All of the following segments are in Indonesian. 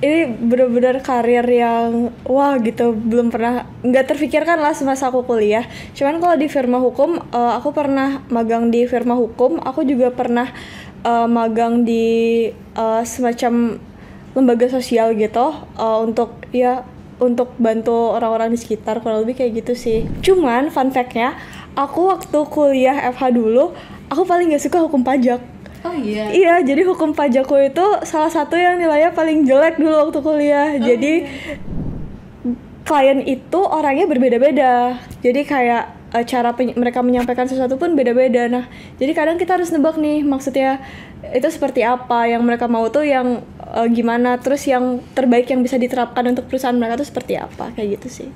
ini benar-benar karir yang wah gitu, belum pernah, nggak terfikirkan lah semasa aku kuliah. Cuman kalau di firma hukum, aku pernah magang di firma hukum, aku juga pernah magang di semacam lembaga sosial gitu, untuk bantu orang-orang di sekitar, kurang lebih kayak gitu sih. Cuman fun fact-nya, aku waktu kuliah FH dulu, aku paling gak suka hukum pajak. Oh iya? Iya, jadi hukum pajakku itu salah satu yang nilainya paling jelek dulu waktu kuliah. Jadi klien itu orangnya berbeda-beda. Jadi kayak cara mereka menyampaikan sesuatu pun beda-beda. Nah, jadi kadang kita harus nebak nih, maksudnya itu seperti apa, yang mereka mau tuh yang gimana, terus yang terbaik yang bisa diterapkan untuk perusahaan mereka tuh seperti apa, kayak gitu sih.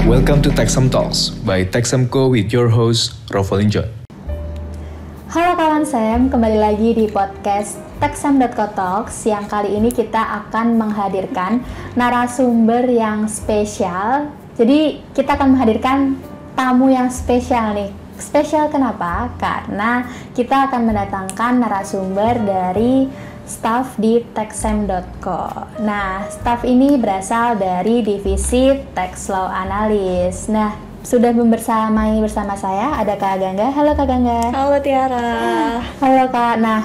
Welcome to Techsem Talks by Techsemco with your host, Rovalin John. Halo kawan Sam, kembali lagi di podcast Techsem.co Talks yang kali ini kita akan menghadirkan narasumber yang spesial. Jadi kita akan menghadirkan tamu yang spesial nih. Spesial kenapa? Karena kita akan mendatangkan narasumber dari staf di Techsem.co. Nah, staf ini berasal dari divisi Tax Law Analyst. Nah, sudah bersama saya ada Kak Gangga. Halo Kak Gangga. Halo Tiara. Halo Kak. Nah,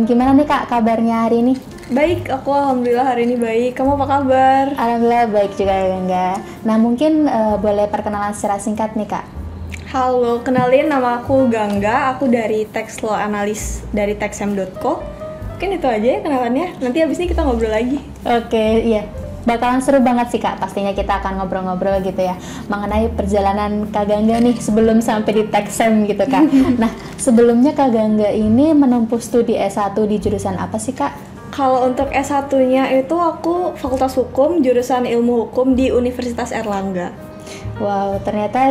gimana nih Kak kabarnya hari ini? Baik, aku alhamdulillah hari ini baik. Kamu apa kabar? Alhamdulillah baik juga Kak Gangga. Nah, mungkin boleh perkenalan secara singkat nih Kak. Halo, kenalin, nama aku Gangga. Aku dari Tax Law Analyst dari Techsem.co. Mungkin itu aja ya kenalannya. Nanti abis ini kita ngobrol lagi. Oke, iya. Bakalan seru banget sih Kak. Pastinya kita akan ngobrol-ngobrol gitu ya mengenai perjalanan Kak Gangga nih sebelum sampai di Techsem gitu Kak. Nah, sebelumnya Kak Gangga ini menempuh studi S1 di jurusan apa sih Kak? Kalau untuk S1-nya itu aku Fakultas Hukum, jurusan Ilmu Hukum di Universitas Erlangga. Wow, ternyata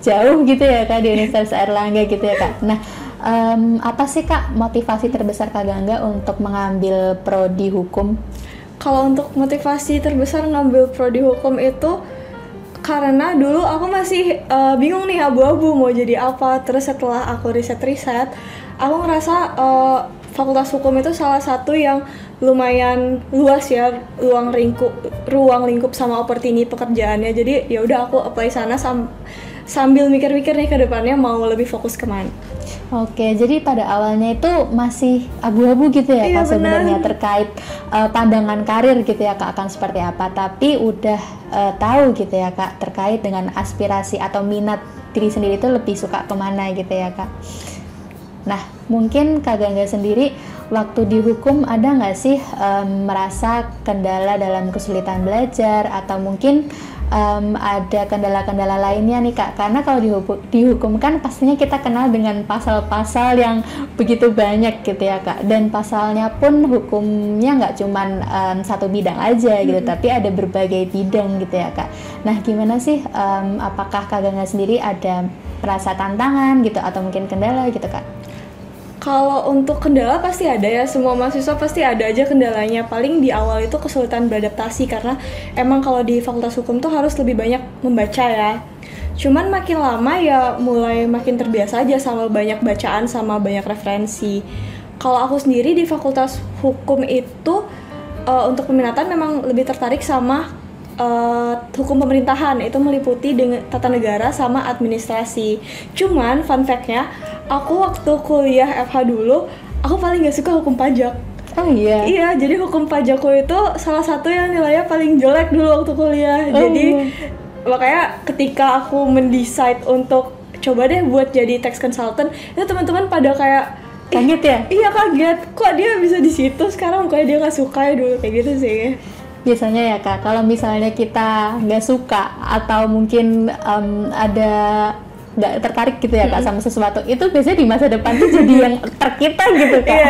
jauh gitu ya Kak, di Universitas Erlangga gitu ya Kak. Nah, apa sih Kak motivasi terbesar Kak Gangga untuk mengambil prodi hukum? Kalau untuk motivasi terbesar ngambil prodi hukum itu karena dulu aku masih bingung nih, abu-abu mau jadi apa. Terus setelah aku riset-riset, aku ngerasa Fakultas Hukum itu salah satu yang lumayan luas ya, ruang lingkup sama opportunity pekerjaannya. Jadi ya udah aku apply sana sambil mikir-mikir nih ke depannya mau lebih fokus kemana. Oke, jadi pada awalnya itu masih abu-abu gitu ya Kak sebenarnya terkait pandangan karir gitu ya Kak akan seperti apa. Tapi udah tahu gitu ya Kak terkait dengan aspirasi atau minat diri sendiri itu lebih suka kemana gitu ya Kak. Nah, mungkin Kak Gangga sendiri waktu di hukum ada nggak sih merasa kendala dalam kesulitan belajar atau mungkin ada kendala-kendala lainnya nih Kak? Karena kalau di hukum kan pastinya kita kenal dengan pasal-pasal yang begitu banyak gitu ya Kak, dan pasalnya pun hukumnya nggak cuman satu bidang aja gitu, tapi ada berbagai bidang gitu ya Kak. Nah, gimana sih, apakah Kak Gangga sendiri ada merasa tantangan gitu atau mungkin kendala gitu Kak? Kalau untuk kendala pasti ada ya, semua mahasiswa pasti ada aja kendalanya. Paling di awal itu kesulitan beradaptasi karena emang kalau di Fakultas Hukum tuh harus lebih banyak membaca ya. Cuman makin lama ya mulai makin terbiasa aja sama banyak bacaan sama banyak referensi. Kalau aku sendiri di Fakultas Hukum itu untuk peminatan memang lebih tertarik sama hukum pemerintahan, itu meliputi dengan tata negara sama administrasi. Cuman fun fact-nya, aku waktu kuliah FH dulu, aku paling gak suka hukum pajak. Oh iya? Iya, jadi hukum pajakku itu salah satu yang nilainya paling jelek dulu waktu kuliah. Jadi makanya ketika aku mendecide untuk coba deh buat jadi tax consultant, itu teman-teman pada kayak kaget ya? Iya kaget, kok dia bisa di situ sekarang, kayak dia nggak suka ya dulu, kayak gitu sih. Biasanya ya Kak, kalau misalnya kita nggak suka atau mungkin ada nggak tertarik gitu ya Kak sama sesuatu, itu biasanya di masa depan tuh jadi yang terkita gitu Kak.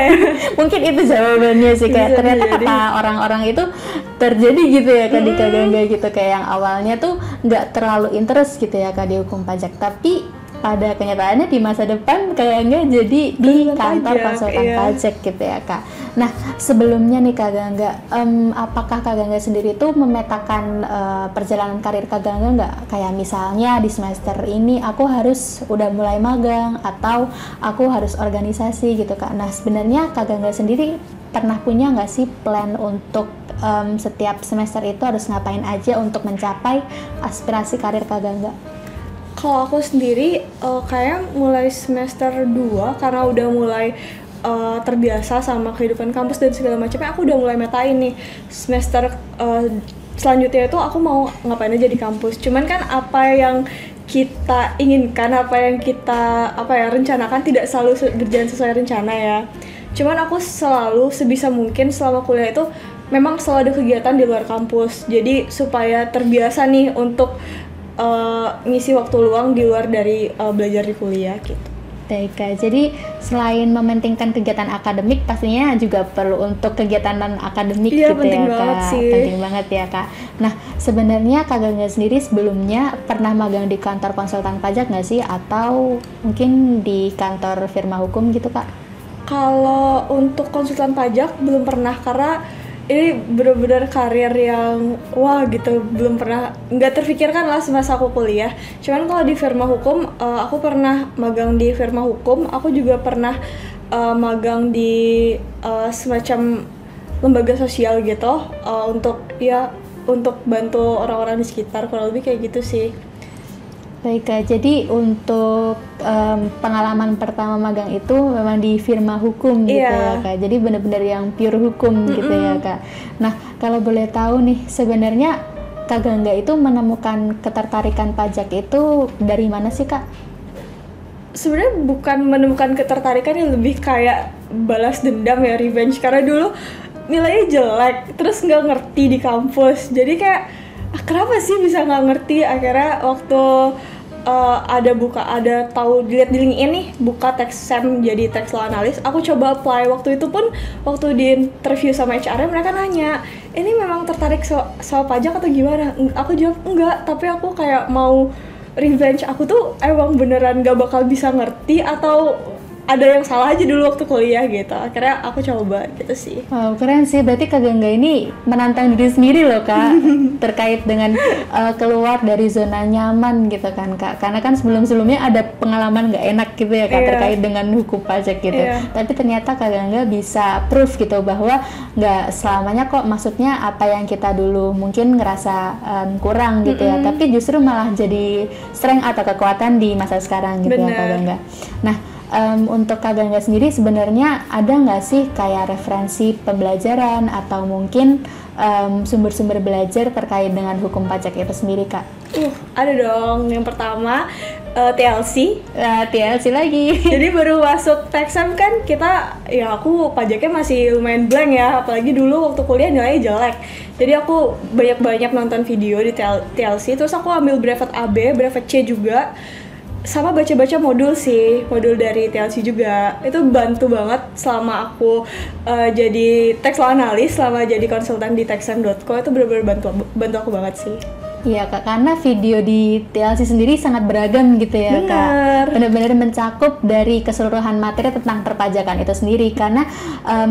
Mungkin itu jawabannya sih Kak. Ternyata kata orang-orang itu terjadi gitu ya Kak di Kak Gangga gitu, kayak yang awalnya tuh nggak terlalu interest gitu ya Kak di hukum pajak, tapi pada kenyataannya di masa depan kayak nggak jadi di kantor konsultan pajak gitu ya Kak. Nah sebelumnya nih Kak Gangga, apakah Kak Gangga sendiri tuh memetakan perjalanan karir Kak Gangga nggak? Kayak misalnya di semester ini aku harus udah mulai magang atau aku harus organisasi gitu Kak. Nah sebenarnya Kak Gangga sendiri pernah punya nggak sih plan untuk setiap semester itu harus ngapain aja untuk mencapai aspirasi karir Kak Gangga? Kalau aku sendiri kayak mulai semester 2 karena udah mulai terbiasa sama kehidupan kampus dan segala macamnya, aku udah mulai metain nih semester selanjutnya itu aku mau ngapain aja di kampus. Cuman kan apa yang kita inginkan, apa yang kita rencanakan tidak selalu berjalan sesuai rencana ya. Cuman aku selalu sebisa mungkin selama kuliah itu memang selalu ada kegiatan di luar kampus. Jadi supaya terbiasa nih untuk ngisi waktu luang di luar dari belajar di kuliah gitu. Baik Kak, jadi selain mementingkan kegiatan akademik, pastinya juga perlu untuk kegiatan non akademik gitu ya Kak. Penting banget ya Kak. Nah sebenarnya Kak Gangga sendiri sebelumnya pernah magang di kantor konsultan pajak nggak sih? Atau mungkin di kantor firma hukum gitu Kak? Kalau untuk konsultan pajak belum pernah, karena ini benar-benar karir yang wah gitu, belum pernah, nggak terfikirkan lah semasa aku kuliah. Cuman kalau di firma hukum, aku pernah magang di firma hukum, aku juga pernah magang di semacam lembaga sosial gitu, untuk bantu orang-orang di sekitar, kurang lebih kayak gitu sih. Baik Kak, jadi untuk pengalaman pertama magang itu memang di firma hukum gitu ya Kak. Jadi benar-benar yang pure hukum gitu ya Kak. Nah kalau boleh tahu nih, sebenarnya Kak Gangga itu menemukan ketertarikan pajak itu dari mana sih Kak? Sebenarnya bukan menemukan ketertarikan, yang lebih kayak balas dendam ya, revenge. Karena dulu nilainya jelek, terus nggak ngerti di kampus. Jadi kayak kenapa sih bisa nggak ngerti. Akhirnya waktu tahu dilihat di LinkedIn nih, buka tax sem jadi tax law analyst, aku coba apply. Waktu itu pun waktu di interview sama HR mereka nanya, ini memang tertarik soal pajak atau gimana? Aku jawab enggak, tapi aku kayak mau revenge. Aku tuh emang beneran gak bakal bisa ngerti atau ada yang salah aja dulu waktu kuliah gitu. Akhirnya aku coba gitu sih. Wow, keren sih. Berarti Kak Gangga ini menantang diri sendiri loh Kak, terkait dengan keluar dari zona nyaman gitu kan Kak. Karena kan sebelum-sebelumnya ada pengalaman nggak enak gitu ya Kak, terkait dengan hukum pajak gitu. Tapi ternyata Kak Gangga bisa proof gitu bahwa nggak selamanya kok, maksudnya apa yang kita dulu mungkin ngerasa kurang gitu ya, tapi justru malah jadi strength atau kekuatan di masa sekarang gitu. Bener. Ya Kak Gangga. Nah untuk Kak Gangga sendiri sebenarnya ada nggak sih kayak referensi pembelajaran atau mungkin sumber-sumber belajar terkait dengan hukum pajak itu sendiri Kak? Ada dong. Yang pertama TLC. TLC lagi. Jadi baru masuk taxam kan aku pajaknya masih lumayan blank ya, apalagi dulu waktu kuliah nilainya jelek. Jadi aku banyak-banyak nonton video di TLC, terus aku ambil brevet AB, brevet C juga. Sama baca-baca modul dari TLC juga. Itu bantu banget selama aku jadi tax law analyst, selama jadi konsultan di taxam.co. Itu benar-benar bantu aku banget sih. Iya Kak, karena video di TLC sendiri sangat beragam gitu ya. Bener. Kak. Benar-benar mencakup dari keseluruhan materi tentang perpajakan itu sendiri. Karena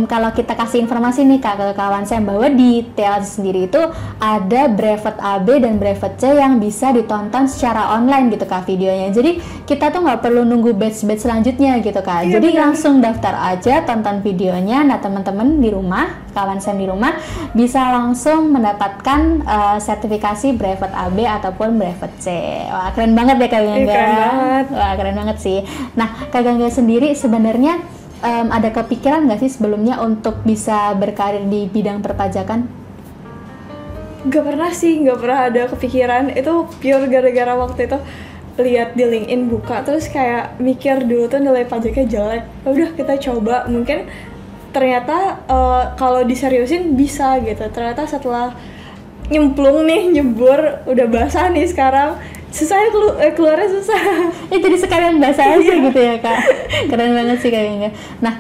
kalau kita kasih informasi nih Kak ke kawan saya, bahwa di TLC sendiri itu ada brevet AB dan brevet C yang bisa ditonton secara online gitu Kak videonya. Jadi kita tuh nggak perlu nunggu batch-batch selanjutnya gitu Kak. Iya, jadi langsung daftar aja, tonton videonya. Nah teman-teman di rumah, kawan saya di rumah bisa langsung mendapatkan sertifikasi brevet AB ataupun brevet C. Wah keren banget ya Kak Gangga. Keren banget. Wah keren banget sih. Nah Kak Gangga sendiri sebenarnya ada kepikiran nggak sih sebelumnya untuk bisa berkarir di bidang perpajakan? Gak pernah ada kepikiran. Itu pure gara-gara waktu itu lihat di LinkedIn buka, terus kayak mikir dulu tuh nilai pajaknya jelek. Udah kita coba, mungkin ternyata kalau diseriusin bisa gitu. Ternyata setelah nyemplung nih, nyebur, udah basah nih sekarang, susahnya keluarnya susah. Jadi sekalian basah aja gitu ya Kak. Keren banget sih kayaknya. Nah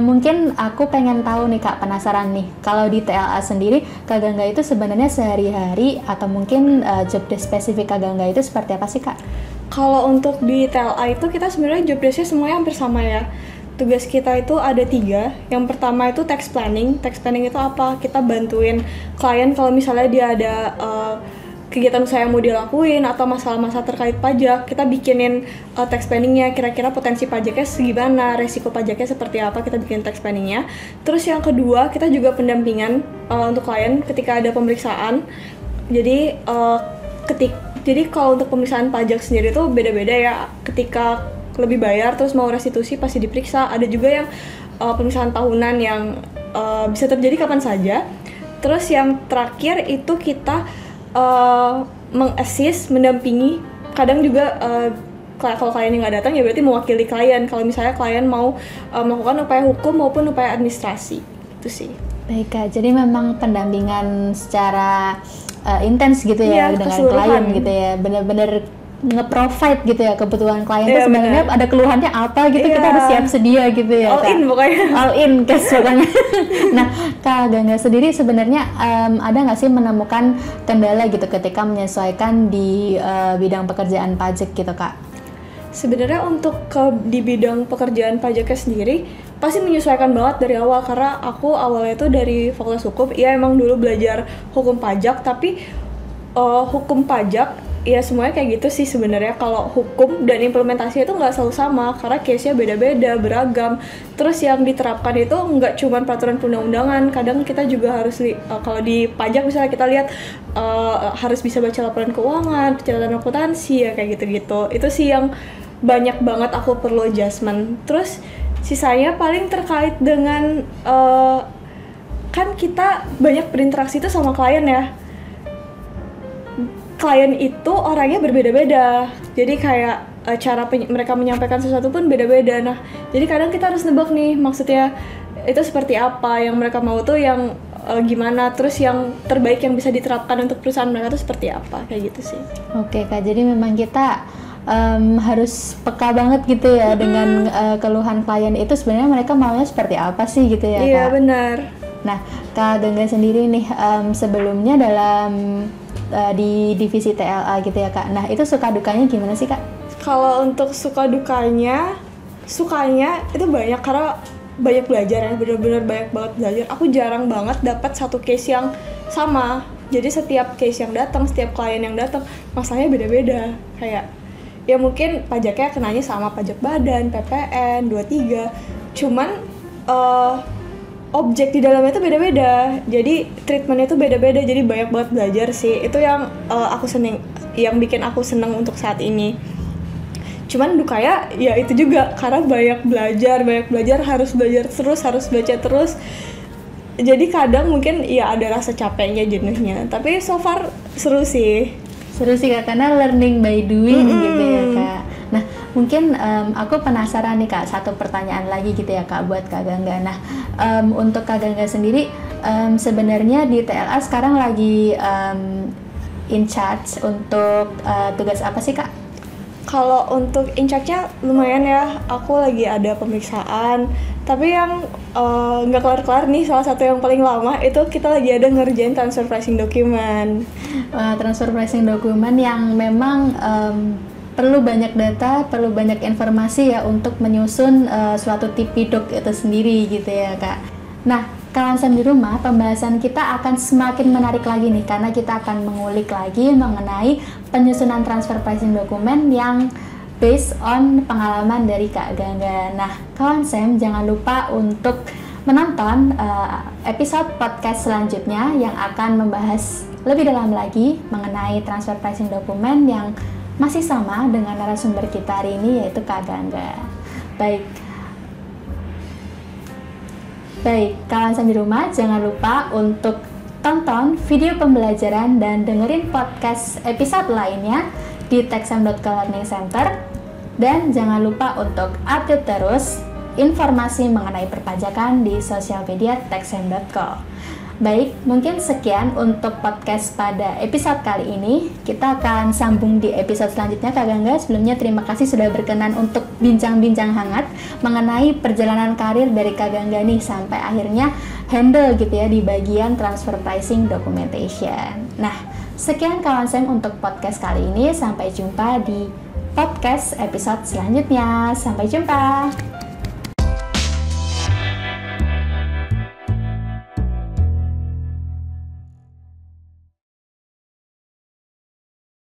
mungkin aku pengen tahu nih Kak, penasaran nih, kalau di TLA sendiri Kak Gangga itu sebenarnya sehari-hari atau mungkin job desk spesifik Kak Gangga itu seperti apa sih Kak? Kalau untuk di TLA itu kita sebenarnya job desk-nya semuanya hampir sama ya. Tugas kita itu ada 3. Yang pertama itu tax planning. Tax planning itu apa? Kita bantuin klien kalau misalnya dia ada kegiatan usaha yang mau dilakuin atau masalah-masalah terkait pajak, kita bikinin tax planningnya, kira-kira potensi pajaknya segimana, resiko pajaknya seperti apa, kita bikin tax planningnya. Terus yang kedua, kita juga pendampingan untuk klien ketika ada pemeriksaan. Jadi jadi kalau untuk pemeriksaan pajak sendiri tuh beda-beda ya. Ketika lebih bayar terus mau restitusi pasti diperiksa. Ada juga yang pemeriksaan tahunan yang bisa terjadi kapan saja. Terus yang terakhir itu kita mendampingi. Kadang juga kalau klien yang nggak datang ya berarti mewakili klien. Kalau misalnya klien mau melakukan upaya hukum maupun upaya administrasi, itu sih. Baik Kak, jadi memang pendampingan secara intens gitu ya dengan klien gitu ya, benar-benar nge-provide gitu ya kebutuhan klien itu sebenarnya bener. Ada keluhannya apa gitu, kita harus siap sedia gitu ya. All Kak. In pokoknya. All in cash pokoknya. Nah, Kak Gangga sendiri sebenarnya ada nggak sih menemukan kendala gitu ketika menyesuaikan di bidang pekerjaan pajak gitu Kak? Sebenarnya untuk di bidang pekerjaan pajaknya sendiri pasti menyesuaikan banget dari awal, karena aku awalnya itu dari Fakultas Hukum. Ya emang dulu belajar hukum pajak, tapi hukum pajak ya semuanya kayak gitu sih sebenarnya. Kalau hukum dan implementasinya itu nggak selalu sama karena case-nya beda-beda, beragam. Terus yang diterapkan itu nggak cuma peraturan perundang-undangan, kadang kita juga harus kalau di pajak misalnya kita lihat harus bisa baca laporan keuangan, pencatatan akuntansi ya kayak gitu-gitu. Itu sih yang banyak banget aku perlu adjustment. Terus sisanya paling terkait dengan kan kita banyak berinteraksi itu sama klien ya. Klien itu orangnya berbeda-beda, jadi kayak cara mereka menyampaikan sesuatu pun beda-beda. Nah, jadi kadang kita harus nebak nih, maksudnya itu seperti apa, yang mereka mau tuh yang gimana, terus yang terbaik yang bisa diterapkan untuk perusahaan mereka tuh seperti apa, kayak gitu sih. Oke Kak, jadi memang kita harus peka banget gitu ya dengan keluhan klien itu sebenarnya mereka maunya seperti apa sih gitu ya Kak? Iya benar. Nah, Kak Gangga sendiri nih sebelumnya dalam di divisi TLA gitu ya Kak. Nah, itu suka dukanya gimana sih Kak? Kalau untuk suka dukanya itu banyak karena banyak belajar ya, benar-benar banyak banget belajar. Aku jarang banget dapat satu case yang sama. Jadi setiap case yang datang, setiap klien yang datang, masalahnya beda-beda. Kayak ya mungkin pajaknya kenanya sama pajak badan, PPN, 23. Cuman objek di dalamnya itu beda-beda, jadi treatmentnya itu beda-beda, jadi banyak banget belajar sih. Itu yang yang bikin aku seneng untuk saat ini. Cuman dukanya ya itu juga karena banyak belajar, harus belajar terus, harus baca terus. Jadi kadang mungkin ya ada rasa capeknya, jenuhnya. Tapi so far seru sih Kak, karena learning by doing gitu ya Kak. Nah, mungkin aku penasaran nih Kak, satu pertanyaan lagi gitu ya Kak buat Kak Gangga. Nah, untuk Kak Gangga sendiri sebenarnya di TLA sekarang lagi in charge untuk tugas apa sih Kak? Kalau untuk in charge-nya lumayan ya, aku lagi ada pemeriksaan. Tapi yang nggak kelar-kelar nih, salah satu yang paling lama itu kita lagi ada ngerjain transfer pricing dokumen. Transfer pricing dokumen yang memang perlu banyak data, perlu banyak informasi ya untuk menyusun suatu TP-Doc itu sendiri gitu ya Kak. Nah, kawan Sam di rumah, pembahasan kita akan semakin menarik lagi nih karena kita akan mengulik lagi mengenai penyusunan transfer pricing dokumen yang based on pengalaman dari Kak Gangga. Nah, kawan Sam jangan lupa untuk menonton episode podcast selanjutnya yang akan membahas lebih dalam lagi mengenai transfer pricing dokumen yang masih sama dengan narasumber kita hari ini yaitu Kak Gangga. Baik, kawan Sam di rumah jangan lupa untuk tonton video pembelajaran dan dengerin podcast episode lainnya di TechSam.co Learning Center, dan jangan lupa untuk update terus informasi mengenai perpajakan di sosial media TechSam.co. Baik, mungkin sekian untuk podcast pada episode kali ini. Kita akan sambung di episode selanjutnya Kak Gangga. Sebelumnya terima kasih sudah berkenan untuk bincang-bincang hangat mengenai perjalanan karir dari Kak Gangga nih sampai akhirnya handle gitu ya di bagian transfer pricing documentation. Nah, sekian kawan Sam untuk podcast kali ini. Sampai jumpa di podcast episode selanjutnya. Sampai jumpa.